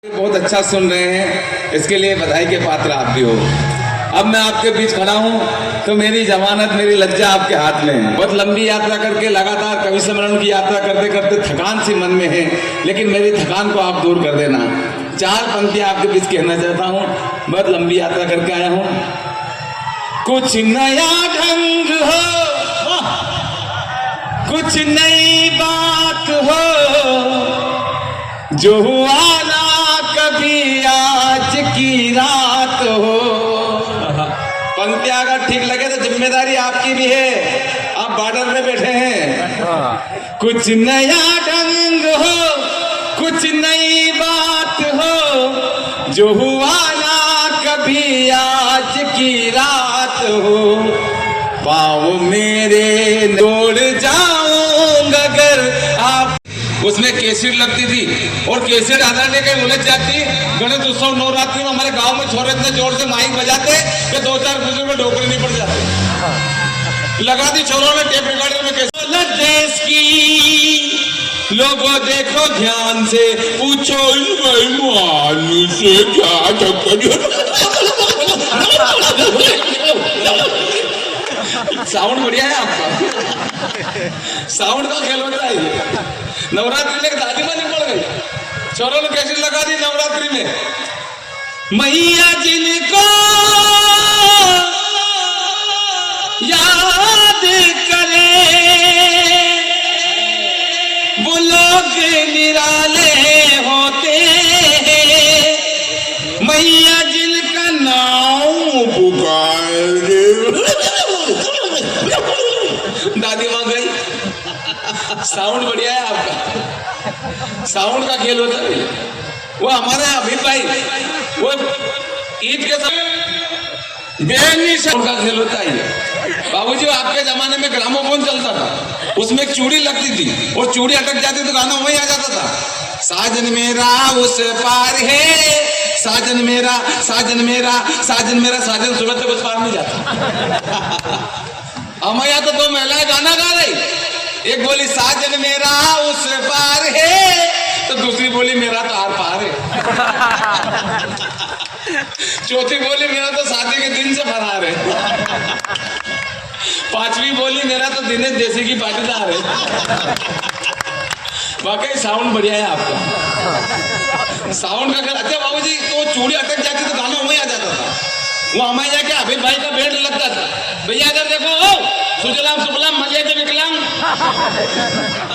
बहुत अच्छा सुन रहे हैं, इसके लिए बधाई के पात्र आप भी हो। अब मैं आपके बीच खड़ा हूं तो मेरी जमानत, मेरी लज्जा आपके हाथ में है। बहुत लंबी यात्रा करके लगातार कवि सम्मेलन की यात्रा करते करते थकान सी मन में है, लेकिन मेरी थकान को आप दूर कर देना। चार पंक्तियां आपके बीच कहना चाहता हूं। बहुत लंबी यात्रा करके आया हूं। कुछ नया ढंग हो, कुछ नई बात हो, जो हुआ ना कभी आज की रात हो। पंक्तियां अगर ठीक लगे तो जिम्मेदारी आपकी भी है, आप बॉर्डर में बैठे हैं। कुछ नया ढंग हो, कुछ नई बात हो, जो हुआ ना कभी आज की रात हो। पाँव मेरे तोड़ जाऊंगा अगर आप। उसमें केसर लगती थी और केसर आधार कहीं उलझ जाती। गणेश उत्सव नवरात्रि में हमारे गांव में छोरे इतने जोर से माइक बजाते कि 2-4 बुजुर्ग में डोकरी नहीं पड़ जाते। लगा दी छोरों ने टेप रिकॉर्डर में केसर। देश की लोगों देखो ध्यान से, पूछो इन से क्या टक्कर। साउंड बढ़िया है आपका, साउंड का खेल होता है। नवरात्रि में दादी माँ निकल गई, छोरों ने कैसे लगा दी नवरात्रि में। मैया जिनको याद करे वो लोग निराले होते हैं। मैया जिनका नाम पुकारे। दादी माँ गई। साउंड बढ़िया है आपका, साउंड का खेल होता है। वो हमारे अभी भाई वो ईद के समय बेनी साउंड का खेल होता है। बाबूजी आपके जमाने में ग्रामोफोन चलता था, उसमें एक चूड़ी लगती थी और चूड़ी अटक जाती तो गाना वही आ जाता था। साजन मेरा उस पार है, साजन मेरा, साजन मेरा, साजन मेरा, साजन सुबह तक उस पार नहीं जाता। हमारे यहाँ तो दो महिलाएं गाना गा रही, एक बोली साजन मेरा उस पार है, तो दूसरी बोली मेरा तो आर पार है। चौथी बोली मेरा तो शादी के दिन से फरार है। पांचवी बोली मेरा तो दिनेश देसी की पाटीदार है। वाकई साउंड बढ़िया है आपका, साउंड का। अच्छा बाबूजी तो चूड़ी अटक जाती तो गाना वही आ जाता था। वो हमारे जाके अभित भाई का बेल्ट लगता था। भैया इधर देखो, सुजलाम सुफलाम मजे के विकलाम,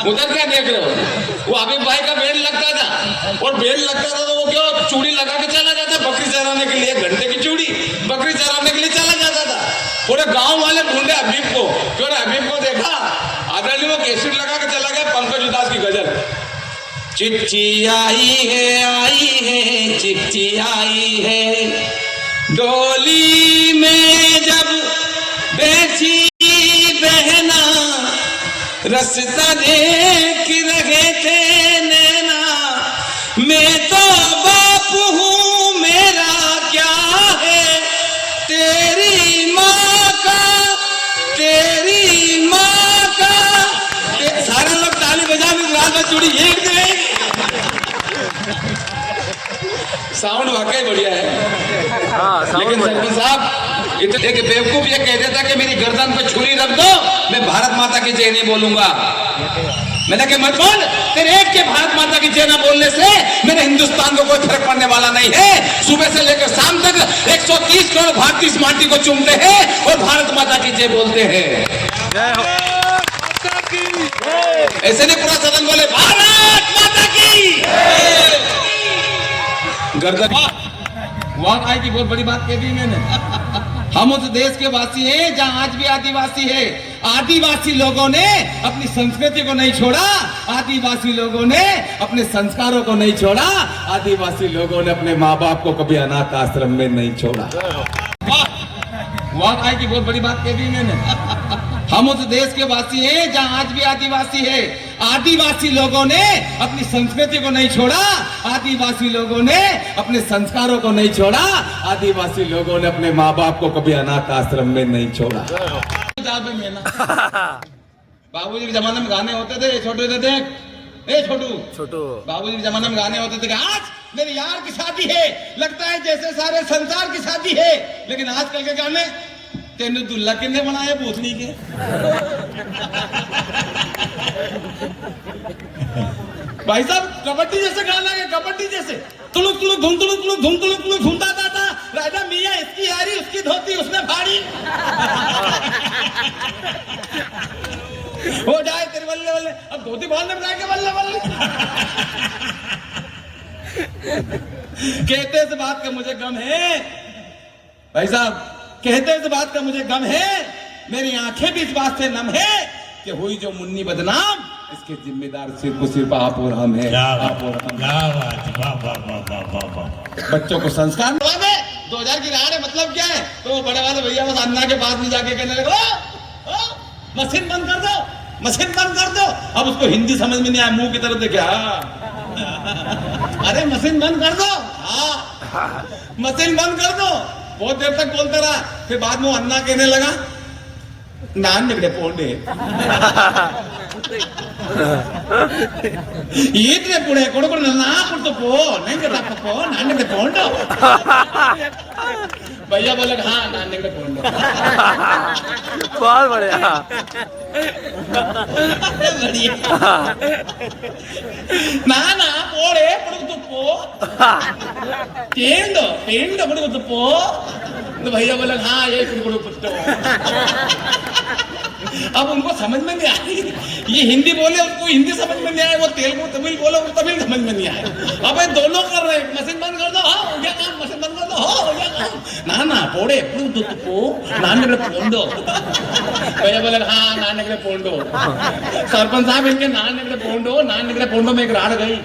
उधर क्या देख रहे हो। वो अभित भाई का बेल्ट लगता था और बेल्ट लगता था तो वो क्यों चूड़ी लगा के चला जाता। बकरी चराने के लिए, घंटे की चूड़ी बकरी चराने के लिए चला जाता था। पूरे गांव वाले ढूंढे अभित को, क्यों अभित को देखा आदरणीय वो केसर लगा के चला गया। पंकज उदास की गजल। चिट्ठी आई है, चिट्ठी आई है, डोली में जब बैठी बहना, रास्ता देख रहे थे नैना। मैं तो बाप हूँ, मेरा क्या है, तेरी माँ का, तेरी माँ का। सारे लोग ताली बजा भी रात में चूड़ी एक दे। साउंड वाकई बढ़िया है। लेकिन सरपंच साहब एक बेवकूफ ये कह देता कि मेरी गर्दन पे छुरी रख दो, मैं भारत माता की जय नहीं बोलूंगा। मैंने कहा मत बोल, तेरे एक के भारत माता की जय ना बोलने से मेरे हिंदुस्तान को कोई फर्क पड़ने वाला नहीं है। सुबह से लेकर शाम तक 130 करोड़ भारतीय इस माटी को चूमते हैं और भारत माता की जय बोलते हैं। ऐसे नहीं पूरा सदन बोले भारत माता की। गर्दन वहां आई की बहुत बड़ी बात कह दी मैंने। हम उस देश के वासी हैं जहां आज भी आदिवासी है। आदिवासी लोगों ने अपनी संस्कृति को नहीं छोड़ा, आदिवासी लोगों ने अपने संस्कारों को नहीं छोड़ा, आदिवासी लोगों ने अपने माँ बाप को कभी अनाथ आश्रम में नहीं छोड़ा। वहां आई की बहुत बड़ी बात कह दी मैंने। हम उस देश के वासी हैं जहां आज भी आदिवासी है। आदिवासी लोगों ने अपनी संस्कृति को नहीं छोड़ा, आदिवासी लोगों ने अपने संस्कारों को नहीं छोड़ा, आदिवासी लोगों ने अपने माँ बाप को कभी अनाथ आश्रम में नहीं छोड़ा। बाबूजी के जमाने में गाने होते थे, छोटे थे, छोटू बाबूजी के जमाने में गाने होते थे कि आज मेरे यार की शादी है, लगता है जैसे सारे संसार की शादी है। लेकिन आजकल के गाने तेने दुल्ला किन्ने बनाए भूतनी के। भाई साहब कबड्डी जैसे गाना है, कबड्डी जैसे तुलुक तुलुक धुम तुलुक तुलुक धुम तुलुक तुलुक धुमता था। राजा मियाँ इसकी यारी उसकी धोती उसने फाड़ी। हो जाए तेरे बल्ले बल्ले, अब धोती बांधने बनाए के बल्ले बल्ले। कहते इस बात का मुझे गम है भाई साहब, कहते इस बात का मुझे गम है, मेरी आंखें भी इस बात से नम है कि हुई जो मुन्नी बदनाम, इसके जिम्मेदार सिर्फ आप और हम हैं। बच्चों को संस्कार 2000 की राह है, मतलब क्या है? तो बड़े वाले भैया बस अन्ना के पास में जाके कहने लगे मशीन बंद कर दो, मशीन बंद कर दो। अब उसको हिंदी समझ में नहीं आया, मुंह की तरफ देखे अरे मशीन बंद कर दो, हाँ मशीन बंद कर दो। बहुत देर तक बोलता रहा, फिर बाद में अन्ना कहने लगा नान निकले पोंडे ఈతనే పుడే కొడుకు నా పుట్టు పో నేను కదా పో నాన్న నికడే పోండో भैया बोले हाँ नान निकले पोंडो। बहुत बढ़िया ना ना पोड़े पुड़को पो पेंडो पेंडो पुड़को पो। तो भैया बोले हाँ ये पुड़को पुट्टो। अब उनको समझ में नहीं आई, ये हिंदी बोले उनको हिंदी समझ में नहीं आए, वो तेलुगु तमिल बोले उनको तमिल समझ में नहीं आए। अब ये दोनों कर रहे हैं, मशीन बंद कर दो, हाँ हो गया काम, मशीन बंद कर दो, हाँ हो गया काम। ना ना पोड़े पुड़को पो नान निकले पोंडो। भैया बोले हाँ नान निकले पोंडो। सरपंच साहब इनके नान निकले पोंडो में एक राड़ गई।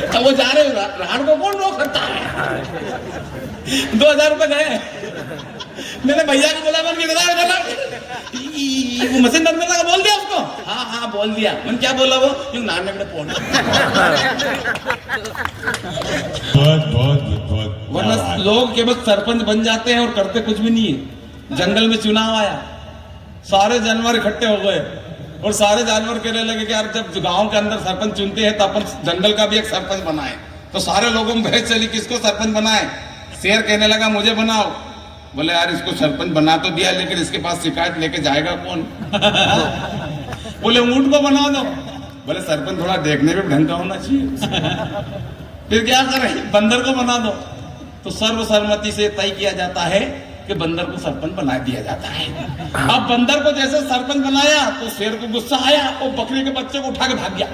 अब वो जा रहे राड़ को कौन रोक सकता है। 2000 रुपए गए, मैंने भैया को बोला वो मशीन बंद करने का बोल दिया उसको, हाँ हाँ बोल दिया। मैंने क्या बोला वो यूं नान निकले पोंडो। बहुत वरना लोग केवल सरपंच बन जाते हैं और करते कुछ भी नहीं है। जंगल में चुनाव आया, सारे जानवर इकट्ठे हो गए और सारे जानवर कहने लगे कि यार जब गांव के अंदर सरपंच चुनते हैं तो अपन जंगल का भी एक सरपंच बनाए। तो सारे लोगों में बहस चली किसको सरपंच बनाए। शेर कहने लगा मुझे बनाओ। बोले यार इसको सरपंच बना तो दिया लेकिन इसके पास शिकायत लेके जाएगा कौन। बोले ऊंट को बना दो। बोले सरपंच थोड़ा देखने में ढंग का होना चाहिए। फिर क्या करें, बंदर को बना दो। तो सर्वसम्मति से तय किया जाता है कि बंदर को सरपंच बना दिया जाता है। अब बंदर को जैसे सरपंच बनाया तो शेर को गुस्सा आया और बकरी के बच्चे को उठा के भाग गया।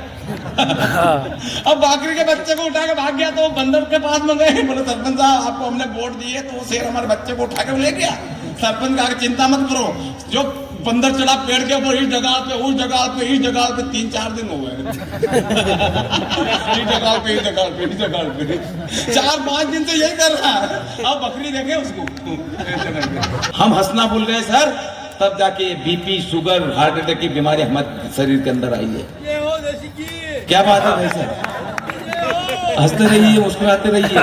अब बकरी के बच्चे को उठा के भाग गया तो बंदर के पास में गए, बोले सरपंच साहब आपको हमने वोट दिए तो वो शेर हमारे बच्चे को उठा के ले गया। सरपंच कहा चिंता मत करो, जो बंदर चढ़ा पेड़ के ऊपर इस जगह पे उस जगह पे इस जगह पे 3-4 दिन हो गए। इस जगह पे 4-5 दिन से यही कर रहा है। अब बकरी देखे उसको। हम हंसना भूल गए सर, तब जाके बीपी शुगर हार्ट अटैक की बीमारी हमारे शरीर के अंदर आई है। क्या बात है भाई साहब, हंसते रहिए, मुस्कुराते रहिए,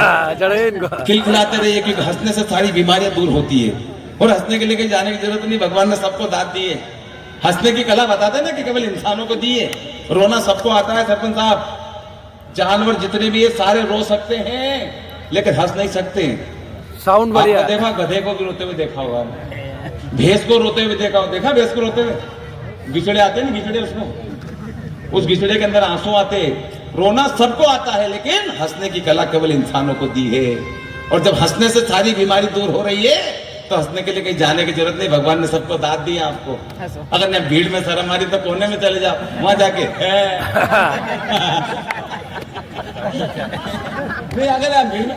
खिलखिलाते रहिए, क्योंकि हंसने से सारी बीमारियां दूर होती है। और हंसने के लिए कहीं जाने की जरूरत नहीं, भगवान ने सबको दांत दिए। हंसने की कला बताते ना कि केवल इंसानों को दिए, रोना सबको आता है। सरपंच साहब जानवर जितने भी है सारे रो सकते हैं लेकिन हंस नहीं सकते। साउंड बढ़िया। देखा गधे को भी रोते हुए देखा होगा, भैंस को रोते हुए देखा भैंस को रोते हुए। गिचड़े आते हैं ना, गिचड़े उसमें उस गिचड़े के अंदर आंसू आते। रोना सबको आता है लेकिन हंसने की कला केवल इंसानों को दी है। और जब हंसने से सारी बीमारी दूर हो रही है तो हंसने के लिए कहीं जाने की जरूरत नहीं, भगवान ने सबको दांत दिया आपको। अगर न भीड़ में शर्म आ रही तो कोने में चले जाओ, वहां जाके अगर आप भीड़ में